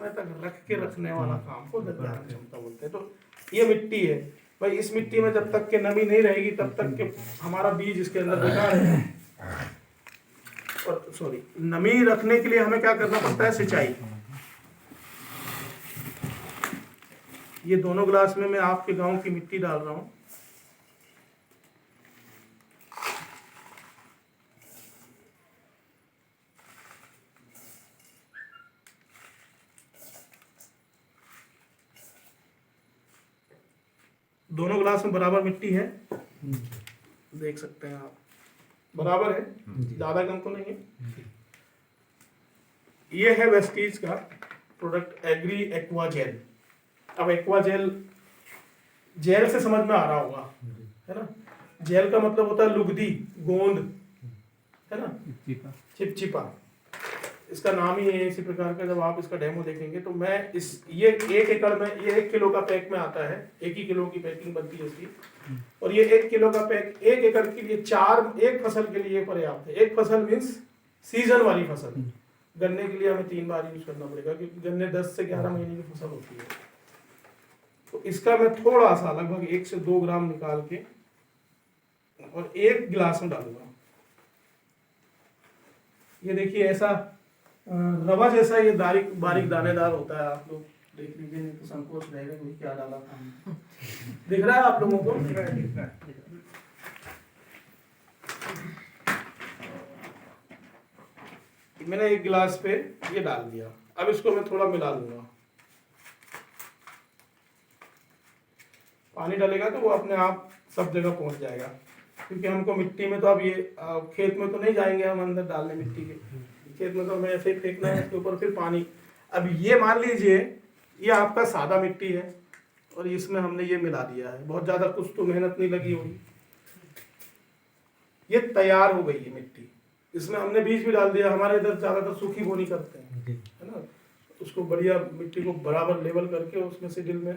समय तक रख के रखने वाला काम को धारण क्षमता बोलते हैं। तो ये मिट्टी है भाई, इस मिट्टी में जब तक के नमी नहीं रहेगी तब तक के हमारा बीज इसके अंदर बेकार है। और सॉरी, नमी रखने के लिए हमें क्या करना पड़ता है, सिंचाई। ये दोनों गिलास में मैं आपके गांव की मिट्टी डाल रहा हूं। दोनों गिलास में बराबर मिट्टी है, देख सकते हैं आप, बराबर है, ज्यादा कम तो नहीं है। ये है वेस्टीज का प्रोडक्ट एग्री एक्वा जेल। अब एक्वा जेल, जेल से समझ में आ रहा होगा, है ना। जेल का मतलब होता है लुगदी, गोंद, है ना, चिपचिपा। इसका नाम ही है इसी प्रकार का। जब आप इसका डेमो देखेंगे तो मैं ये 1 एकड़ में, ये 1 किलो का पैक में आता है, 1 ही किलो की पैकिंग बनती है इसकी। और ये 1 किलो का पैक 1 एकड़ के लिए एक फसल के लिए पर्याप्त है। एक फसल मीन्स सीजन वाली फसल। गन्ने के लिए हमें 3 बार यूज करना पड़ेगा क्योंकि गन्ने 10 से 11 महीने की फसल होती है। तो इसका मैं थोड़ा सा लगभग 1 से 2 ग्राम निकाल के और 1 गिलास में डालूंगा। ये देखिए ऐसा रवा जैसा ये बारीक दानेदार होता है। आप लोग देख लीजिए, नहीं तो संकोच रहेगा कि क्या डाला था। दिख रहा है आप लोगों को? मैंने 1 गिलास पे ये डाल दिया। अब इसको मैं थोड़ा मिला लूंगा। पानी डालेगा तो वो अपने आप सब जगह पहुंच जाएगा, क्योंकि हमको मिट्टी में तो अब ये खेत में तो नहीं जाएंगे हम अंदर डालने मिट्टी के। खेत में तो हमें ऐसे ही फेंकना है, इसके ऊपर फिर पानी। अब ये मान लीजिए ये आपका सादा मिट्टी है और इसमें हमने ये मिला दिया है। बहुत ज्यादा कुछ तो मेहनत नहीं लगी होगी, ये तैयार हो गई है मिट्टी। इसमें हमने बीज भी डाल दिया। हमारे इधर ज्यादातर सूखी बोनी करते हैं, है ना। उसको बढ़िया मिट्टी को बराबर लेवल करके उसमें से डिल में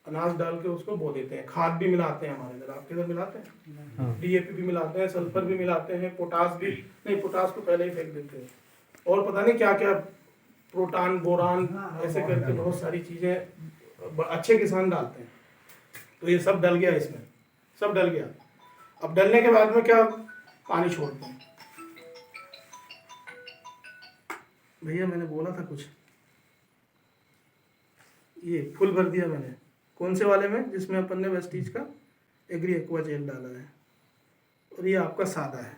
अनाज डाल के उसको बो देते हैं। खाद भी मिलाते हैं हमारे इधर। आपके इधर मिलाते हैं? डीएपी भी मिलाते हैं, सल्फर भी मिलाते हैं, पोटास भी। नहीं, पोटास को पहले ही फेंक देते हैं। और पता नहीं क्या क्या, प्रोटान, बोरान, ऐसे करके बहुत सारी चीजें अच्छे किसान डालते हैं। तो ये सब डल गया, इसमें सब डल गया। अब डलने के बाद में क्या, पानी छोड़ते हैं। भैया मैंने बोला था कुछ, ये फुल भर दिया मैंने। कौन से वाले में? जिसमें अपन ने वेस्टीज का एग्री एक्वा जेल डाला है। और ये आपका सादा है,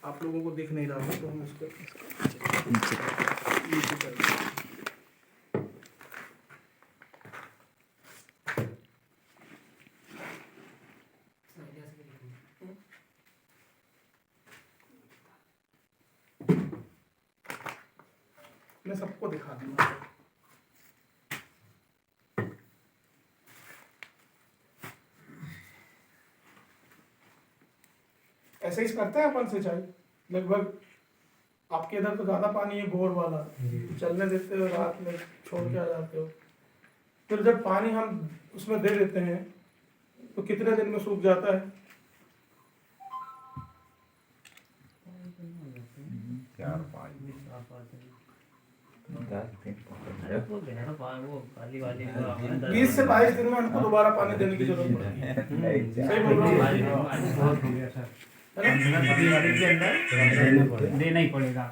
आप लोगों को दिख नहीं रहा है तो हम इसको नीचे कर देंगे। मैं सबको दिखा दूंगा। ऐसे ही करते हैं अपन सिंचाई लगभग। आपके इधर तो ज्यादा पानी है, बोर वाला, चलने देते हो, रात में छोड़ के आ जाते हो। फिर जब पानी हम उसमें दे देते हैं तो कितने दिन में सूख जाता है? 20 से 22 दिन में हमको दोबारा पानी देने की जरूरत पड़ती है। सही बोल रहा हूँ? देना ही पड़ेगा,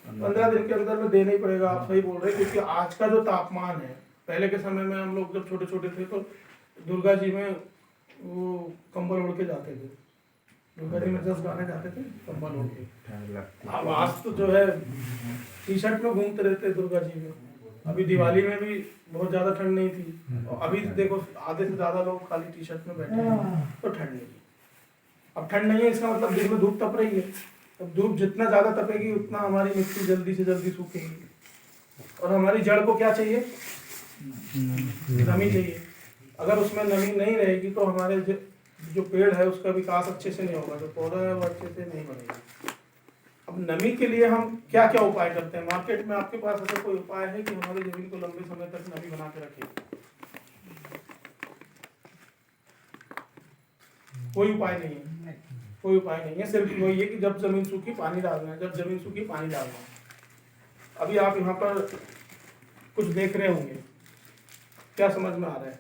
15 दिन के अंदर में देना ही पड़ेगा। आप सही बोल रहे हैं, क्योंकि आज का जो तापमान है, पहले के समय में हम लोग जब छोटे छोटे थे तो दुर्गा जी में वो कंबल ओढ़ के जाते थे। दुर्गा जी में 10 गाने जाते थे कंबल ओढ़ के। अब आज तो जो है टी शर्ट में घूमते रहते दुर्गा जी में। अभी दिवाली में भी बहुत ज्यादा ठंड नहीं थी, और अभी देखो आधे से ज्यादा लोग खाली टी शर्ट में बैठे हैं, तो ठंड नहीं। अब ठंड नहीं है इसका मतलब दिन में धूप तप रही है। अब धूप जितना ज्यादा तपेगी उतना हमारी मिट्टी जल्दी से जल्दी सूखेगी। और हमारी जड़ को क्या चाहिए? नमी चाहिए। अगर उसमें नमी नहीं रहेगी तो हमारे जो पेड़ है उसका विकास अच्छे से नहीं होगा, जो पौधा है वो अच्छे से नहीं बनेगा। अब नमी के लिए हम क्या क्या उपाय करते हैं? मार्केट में आपके पास ऐसा कोई उपाय है कि हमारी जमीन को लंबे समय तक नमी बना के रखे? कोई उपाय नहीं है। कोई उपाय नहीं है, सिर्फ वही है कि जब जमीन सूखी पानी डालना है, जब जमीन सूखी पानी डालना है। अभी आप यहाँ पर कुछ देख रहे होंगे, क्या समझ में आ रहा है?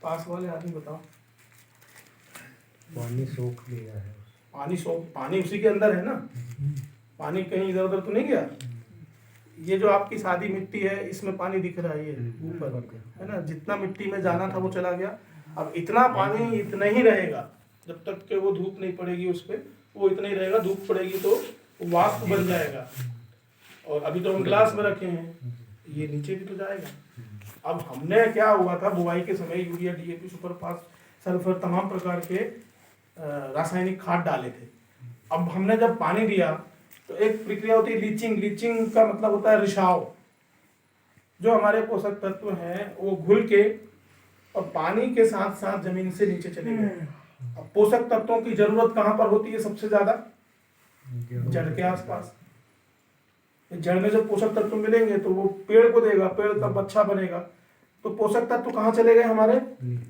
पास वाले आदमी बताओ। पानी सोख लिया है। पानी उसी के अंदर है ना, पानी कहीं इधर उधर तो नहीं गया। ये जो आपकी सादी मिट्टी है इसमें पानी दिख रहा है, ये ऊपर है ना, जितना मिट्टी में जाना था वो चला गया। अब इतना पानी इतना ही रहेगा जब तक कि वो धूप नहीं पड़ेगी उस पर, वो इतना ही रहेगा। धूप पड़ेगी तो वाष्प बन जाएगा। और अभी तो हम ग्लास में रखे हैं, ये नीचे भी तो जाएगा। अब हमने क्या हुआ था, बुआई के समय यूरिया, डीएपी, सुपरफास्ट, सल्फर, तमाम प्रकार के रासायनिक खाद डाले थे। अब हमने जब पानी दिया तो एक प्रक्रिया होती है लीचिंग। लीचिंग का मतलब होता है रिसाव। जो हमारे पोषक तत्व हैं वो घुल के और पानी के साथ साथ जमीन से नीचे चले गए। अब पोषक तत्वों की जरूरत कहाँ पर होती है सबसे ज्यादा? जड़ के आसपास। जड़ में जब पोषक तत्व मिलेंगे तो वो पेड़ को देगा, पेड़ तब अच्छा बनेगा। तो पोषक तत्व कहाँ चले गए हमारे?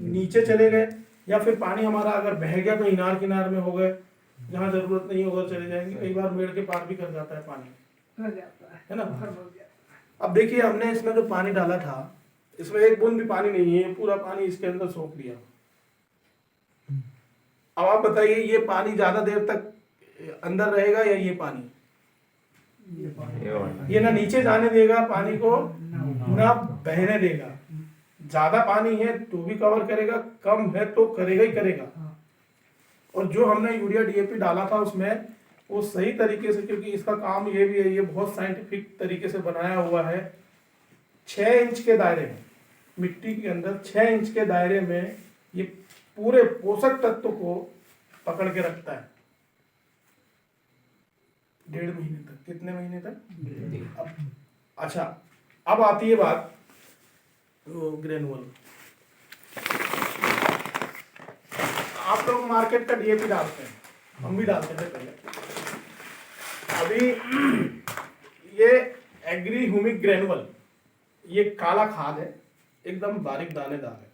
नीचे चले गए। या फिर पानी हमारा अगर बह गया तो इनार किनार में हो गए, जहाँ जरूरत नहीं होगा चले जाएंगे। कई बार मेड़ के पार भी कर जाता है पानी, है ना। अब देखिए हमने इसमें जो पानी डाला था, इसमें एक बूंद भी पानी नहीं है, पूरा पानी इसके अंदर सोख लिया। अब आप बताइए ये पानी ज्यादा देर तक अंदर रहेगा या ये पानी? ये ना नीचे जाने देगा पानी को, ना बहने देगा। ज्यादा पानी है तो भी कवर करेगा, कम है तो करेगा ही करेगा। और जो हमने यूरिया डीएपी डाला था उसमें वो सही तरीके से, क्योंकि इसका काम ये भी है, ये बहुत साइंटिफिक तरीके से बनाया हुआ है। 6 इंच के दायरे में, मिट्टी के अंदर 6 इंच के दायरे में ये पूरे पोषक तत्व को पकड़ के रखता है 1.5 महीने तक। कितने महीने तक? अच्छा, अब आती है बात ग्रेनुअल। आप लोग मार्केट का डीएपी डालते हैं, हम भी डालते थे पहले। अभी ये एग्री ह्यूमिक ग्रेनुअल, ये काला खाद है, एकदम बारीक दानेदार है।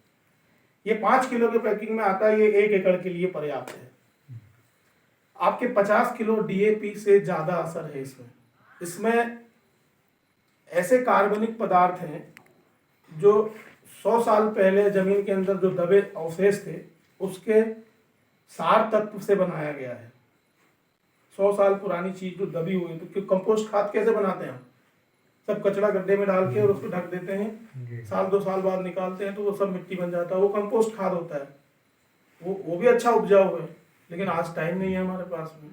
ये 5 किलो के पैकिंग में आता है। ये 1 एकड़ के लिए पर्याप्त है। आपके 50 किलो डीएपी से ज्यादा असर है इसमें। इसमें ऐसे कार्बनिक पदार्थ हैं जो 100 साल पहले जमीन के अंदर जो दबे अवशेष थे उसके सार तत्व से बनाया गया है। 100 साल पुरानी चीज जो दबी हुई, तो कंपोस्ट खाद कैसे बनाते हैं हम? सब कचरा गड्ढे में डाल के और उसको ढक देते हैं, साल 2 साल बाद निकालते हैं तो वो सब मिट्टी बन जाता है, वो कंपोस्ट खाद होता है। वो भी अच्छा उपजाऊ है, लेकिन आज टाइम नहीं है हमारे पास में।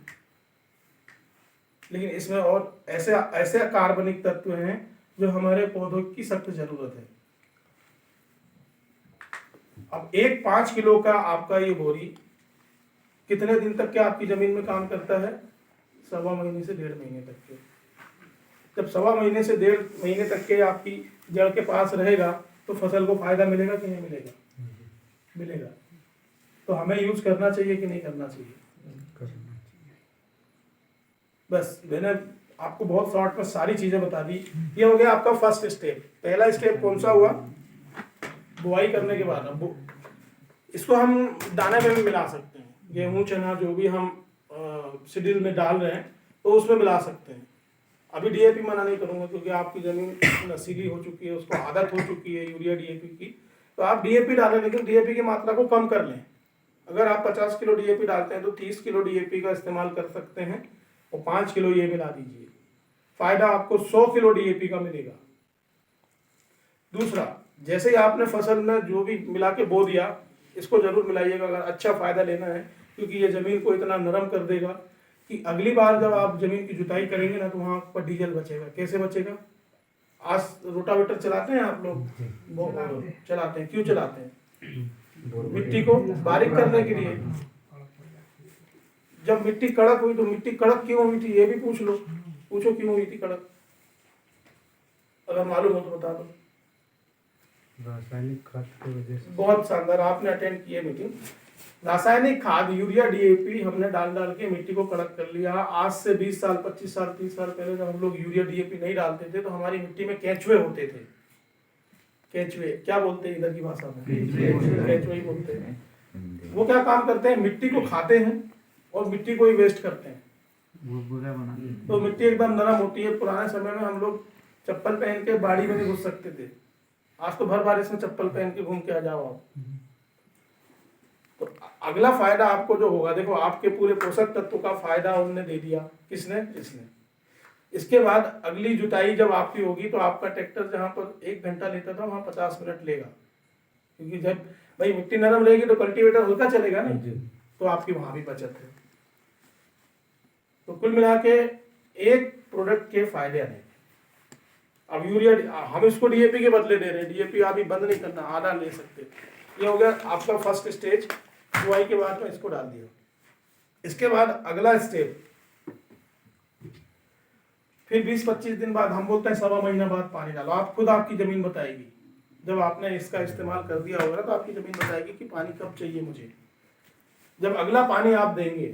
लेकिन इसमें और ऐसे ऐसे कार्बनिक तत्व हैं जो हमारे पौधों की सख्त जरूरत है। अब एक 5 किलो का आपका ये बोरी कितने दिन तक के आपकी जमीन में काम करता है? 1.25 महीने से 1.5 महीने तक के। जब 1.25 महीने से 1.5 महीने तक के आपकी जड़ के पास रहेगा तो फसल को फायदा मिलेगा कि नहीं मिलेगा? मिलेगा। तो हमें यूज करना चाहिए कि नहीं करना चाहिए? बस मैंने आपको बहुत शॉर्ट में सारी चीजें बता दी। ये हो गया आपका फर्स्ट स्टेप। पहला स्टेप कौन सा हुआ? बुआई करने के बाद। अब इसको हम दाने में भी मिला सकते हैं, गेहूं चना जो भी हम शिड्यूल में डाल रहे हैं तो उसमें मिला सकते हैं। अभी डीएपी मना नहीं करूंगा क्योंकि आपकी जमीन नशीली हो चुकी है, उसको आदत हो चुकी है यूरिया डीएपी की, तो आप डीएपी डालें, लेकिन डीएपी की मात्रा को कम कर लें। अगर आप 50 किलो डीएपी डालते हैं तो 30 किलो डीएपी का इस्तेमाल कर सकते हैं और 5 किलो ये मिला दीजिए। फायदा आपको 100 किलो डीएपी का मिलेगा। दूसरा, जैसे ही आपने फसल में जो भी मिला के बो दिया, इसको जरूर मिलाइएगा अगर अच्छा फायदा लेना है, क्योंकि ये जमीन को इतना नरम कर देगा कि अगली बार जब आप जमीन की जुताई करेंगे ना तो वहां पर डीजल बचेगा। कैसे बचेगा? आज रोटावेटर चलाते हैं आप लोग? चलाते हैं। क्यों चलाते हैं? मिट्टी को बारीक करने के लिए। जब मिट्टी कड़क हुई तो मिट्टी कड़क क्यों हुई थी ये भी पूछ लो, पूछो क्यों हुई थी कड़क, अगर मालूम हो तो बता दो। रासायनिक खाद की वजह से। बहुत शानदार, आपने अटेंड किए मीटिंग। रासायनिक खाद यूरिया डीएपी हमने डाल डाल के मिट्टी को कड़क कर लिया। आज से 20 साल 25 साल 30 साल पहले जब हम लोग यूरिया डीएपी नहीं डालते थे तो हमारी मिट्टी में केंचुए होते थे। केंचुए क्या बोलते हैं इधर की भाषा में? केंचुए ही बोलते हैं। वो क्या काम करते हैं? मिट्टी को खाते हैं और मिट्टी को ही वेस्ट करते हैं। बुरा बना देते तो मिट्टी एकदम नरम होती है। पुराने समय में हम लोग चप्पल पहन के बाड़ी में नहीं घुस सकते थे। आज तो भर बारिश में चप्पल पहन के घूम के आ जाओ आप। तो अगला फायदा आपको जो होगा, देखो आपके पूरे पोषक तत्व का फायदा उन्होंने दे दिया। किसने? इसने। इसके बाद अगली जुताई जब आपकी होगी तो आपका ट्रैक्टर जहाँ पर 1 घंटा लेता था वहाँ 50 मिनट लेगा, क्योंकि जब भाई मिट्टी नरम रहेगी तो कल्टीवेटर हल्का चलेगा ना, तो आपकी वहाँ भी बचत है। तो कुल मिला के एक प्रोडक्ट के फायदे अनेक। अब यूरिया हम इसको डीएपी के बदले दे रहे हैं। डीएपी अभी बंद नहीं करना, आधा ले सकते। ये हो गया आपका फर्स्ट स्टेज। बुआई के बाद में इसको डाल दिया। इसके बाद अगला स्टेप, फिर 20-25 दिन बाद, हम बोलते हैं 1.25 महीना बाद पानी डालो। आप खुद आपकी जमीन बताएगी। जब आपने इसका इस्तेमाल कर दिया होगा तो आपकी जमीन बताएगी कि पानी कब चाहिए मुझे। जब अगला पानी आप देंगे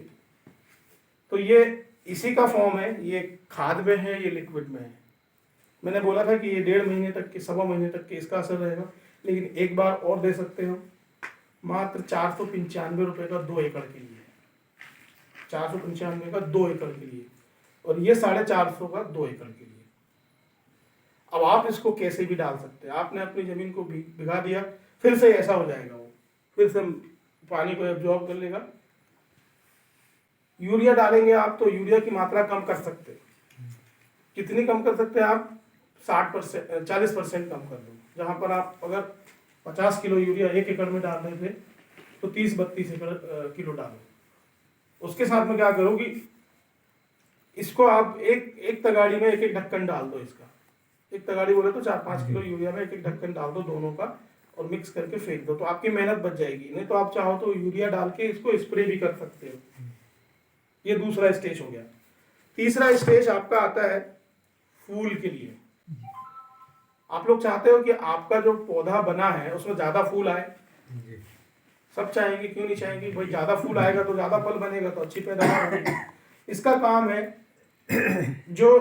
तो ये इसी का फॉर्म है, ये खाद में है, ये लिक्विड में है। मैंने बोला था कि ये 1.5 महीने तक के, 1.25 महीने तक के इसका असर रहेगा, लेकिन एक बार और दे सकते हो। मात्र 495 रुपये का 2 एकड़ के लिए, 495 का 2 एकड़ के लिए, और ये 450 का 2 एकड़ के लिए। अब आप इसको कैसे भी डाल सकते हैं। आपने अपनी जमीन को भिगा दिया, फिर से ऐसा हो जाएगा, वो फिर से पानी को एब्जॉर्ब कर लेगा। यूरिया डालेंगे आप तो यूरिया की मात्रा कम कर सकते हैं। कितनी कम कर सकते हैं आप? 60%, 40% कम कर दो। जहां पर आप अगर 50 किलो यूरिया 1 एकड़ में डाल रहे थे तो 30-32 किलो डालो। उसके साथ में क्या करोगी, इसको आप एक तगाड़ी में एक ढक्कन डाल दो। इसका एक तगाड़ी बोले तो 4-5 किलो यूरिया में एक ढक्कन डाल दो दोनों का, और मिक्स करके फेंक दो। तो आपकी मेहनत बच जाएगी। नहीं तो आप चाहो तो यूरिया डाल के इसको स्प्रे भी कर सकते हो। ये दूसरा स्टेज हो गया। तीसरा स्टेज आपका आता है फूल के लिए। आप लोग चाहते हो कि आपका जो पौधा बना है उसमें ज्यादा फूल आए। सब चाहेंगे, क्यों नहीं चाहेंगे भाई? ज्यादा फूल आएगा तो ज्यादा फल बनेगा, तो अच्छी पैदावार होगी। इसका काम है जो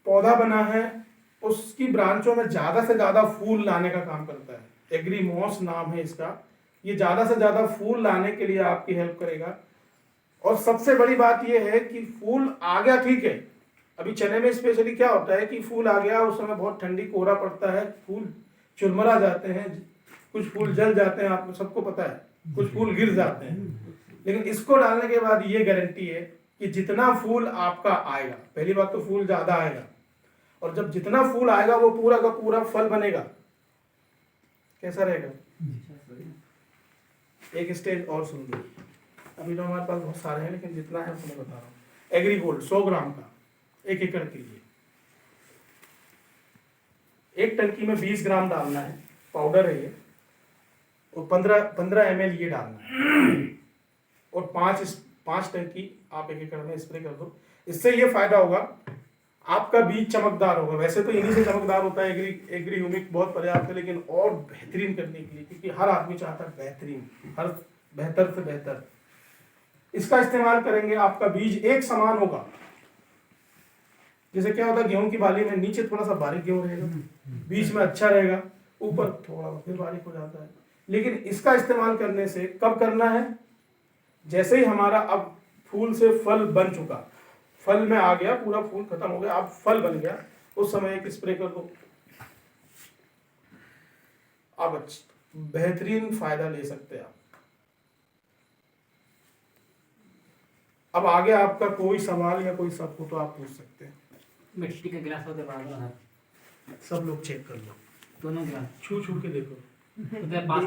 पौधा बना है उसकी ब्रांचों में ज्यादा से ज्यादा फूल लाने का काम करता है। एग्रीमॉस नाम है इसका। ये ज्यादा से ज्यादा फूल लाने के लिए आपकी हेल्प करेगा। और सबसे बड़ी बात यह है कि फूल आ गया, ठीक है। अभी चने में स्पेशली क्या होता है कि फूल आ गया, उस समय बहुत ठंडी कोहरा पड़ता है, फूल चुरमरा जाते हैं, कुछ फूल जल जाते हैं, आपको सबको पता है, कुछ फूल गिर जाते हैं। लेकिन इसको डालने के बाद ये गारंटी है कि जितना फूल आपका आएगा, पहली बात तो फूल ज्यादा आएगा, और जब जितना फूल आएगा वो पूरा का पूरा फल बनेगा। कैसा रहेगा? एक स्टेज और सुन लो। अभी तो हमारे पास बहुत सारे हैं, लेकिन जितना है तुम्हें बता रहा हूँ। एग्रीगोल्ड 100 ग्राम का 1 एकड़ के लिए। एक टंकी में 20 ग्राम डालना है, पाउडर है ये, और 15 ml ये डालना है, और 5 टंकी आप 1 एकड़ में स्प्रे कर दो। इससे ये फायदा होगा, आपका बीज चमकदार होगा। वैसे तो इन्हीं से चमकदार होता है, एग्री ह्यूमिक बहुत पर्याप्त है, लेकिन और बेहतरीन करने के लिए, क्योंकि हर आदमी चाहता है बेहतरीन, हर बेहतर से बेहतर। इसका इस्तेमाल करेंगे, आपका बीज एक समान होगा। जैसे क्या होता है, गेहूं की बाली में नीचे थोड़ा सा बारीक गेहूं रहेगा, बीच में अच्छा रहेगा, ऊपर थोड़ा फिर बारीक हो जाता है। लेकिन इसका इस्तेमाल करने से कब करना है? जैसे ही हमारा अब फूल से फल बन चुका, फल में आ गया, पूरा फूल खत्म हो गया, अब फल बन गया, उस समय एक स्प्रे कर दो। अब बेहतरीन फायदा ले सकते हैं आप। अब आगे आपका कोई सवाल या कोई सब हो तो आप पूछ सकते हैं। मिट्टी का गिलास होते बाद सब लोग चेक कर लो, दोनों गिलास छू छू के देखो। पास